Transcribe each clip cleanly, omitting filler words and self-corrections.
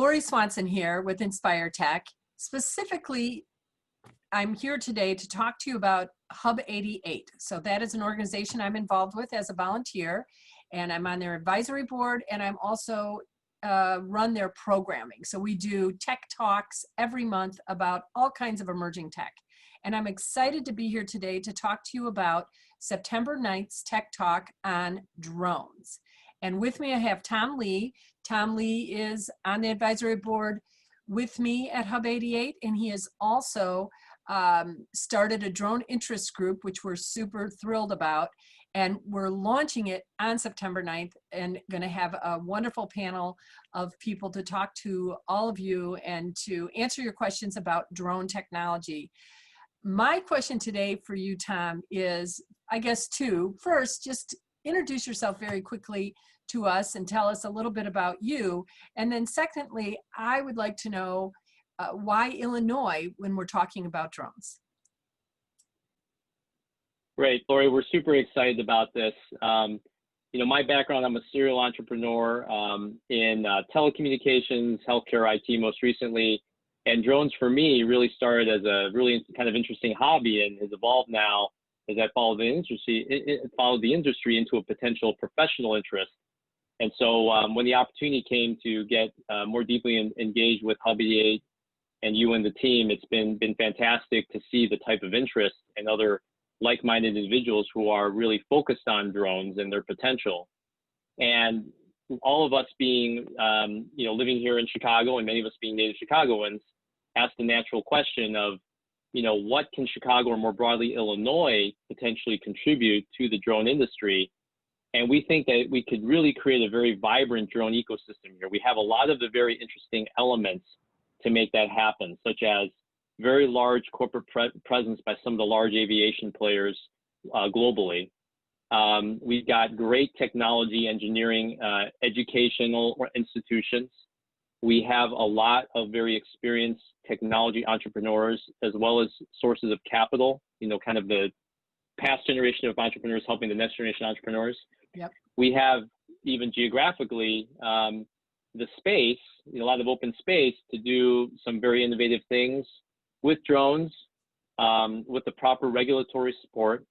Laurie Swanson here with Inspire Tech. Specifically, I'm here today to talk to you about Hub88. So that is an organization I'm involved with as a volunteer, and I'm on their advisory board, and I'm also run their programming. So we do tech talks every month about all kinds of emerging tech. And I'm excited to be here today to talk to you about September 9th's Tech Talk on drones. And with me, I have Tom Lee. Tom Lee is on the advisory board with me at Hub88, and he has also started a drone interest group, which we're super thrilled about. And we're launching it on September 9th and going to have a wonderful panel of people to talk to all of you and to answer your questions about drone technology. My question today for you, Tom, is, I guess, two. First, just introduce yourself very quickly to us and tell us a little bit about you. And then secondly, I would like to know why Illinois when we're talking about drones. Great, Laurie, we're super excited about this. My background, I'm a serial entrepreneur in telecommunications, healthcare, IT most recently, and drones for me really started as a really kind of interesting hobby and has evolved now as I followed the industry into a potential professional interest. And so when the opportunity came to get more deeply engaged with Hub88 and you and the team, it's been fantastic to see the type of interest and other like-minded individuals who are really focused on drones and their potential. And all of us being, living here in Chicago, and many of us being native Chicagoans, asked the natural question of, what can Chicago or more broadly Illinois potentially contribute to the drone industry? And we think that we could really create a very vibrant drone ecosystem here. We have a lot of the very interesting elements to make that happen, such as very large corporate presence by some of the large aviation players globally. We've got great technology, engineering, educational institutions. We have a lot of very experienced technology entrepreneurs, as well as sources of capital, kind of the past generation of entrepreneurs helping the next generation of entrepreneurs. Yep. We have, even geographically, the space, a lot of open space to do some very innovative things with drones, with the proper regulatory support.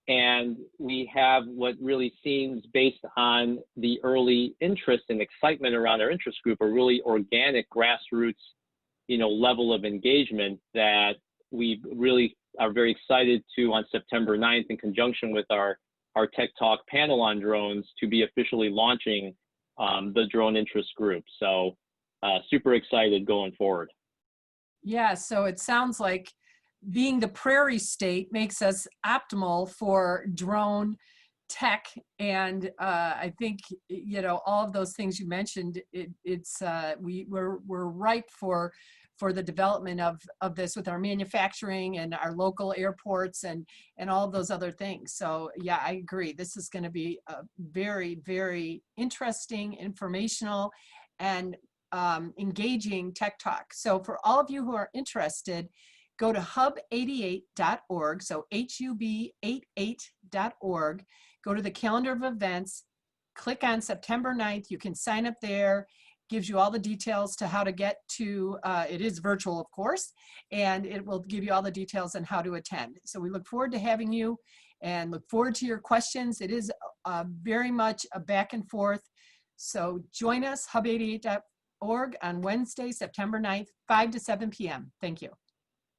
And we have what really seems, based on the early interest and excitement around our interest group, a really organic grassroots, level of engagement that we really are very excited to, on September 9th, in conjunction with our Tech Talk panel on drones, to be officially launching the drone interest group. So super excited going forward. Yeah, so it sounds like being the prairie state makes us optimal for drone tech. And I think, all of those things you mentioned, we're ripe for the development of this with our manufacturing and our local airports and all of those other things. So yeah, I agree. This is going to be a very, very interesting, informational, and engaging tech talk. So for all of you who are interested, go to hub88.org, so hub88.org, go to the calendar of events, click on September 9th. You can sign up there, gives you all the details to how to get to, it is virtual, of course, and it will give you all the details on how to attend. So we look forward to having you and look forward to your questions. It is very much a back and forth. So join us, hub88.org, on Wednesday, September 9th, 5 to 7 p.m. Thank you.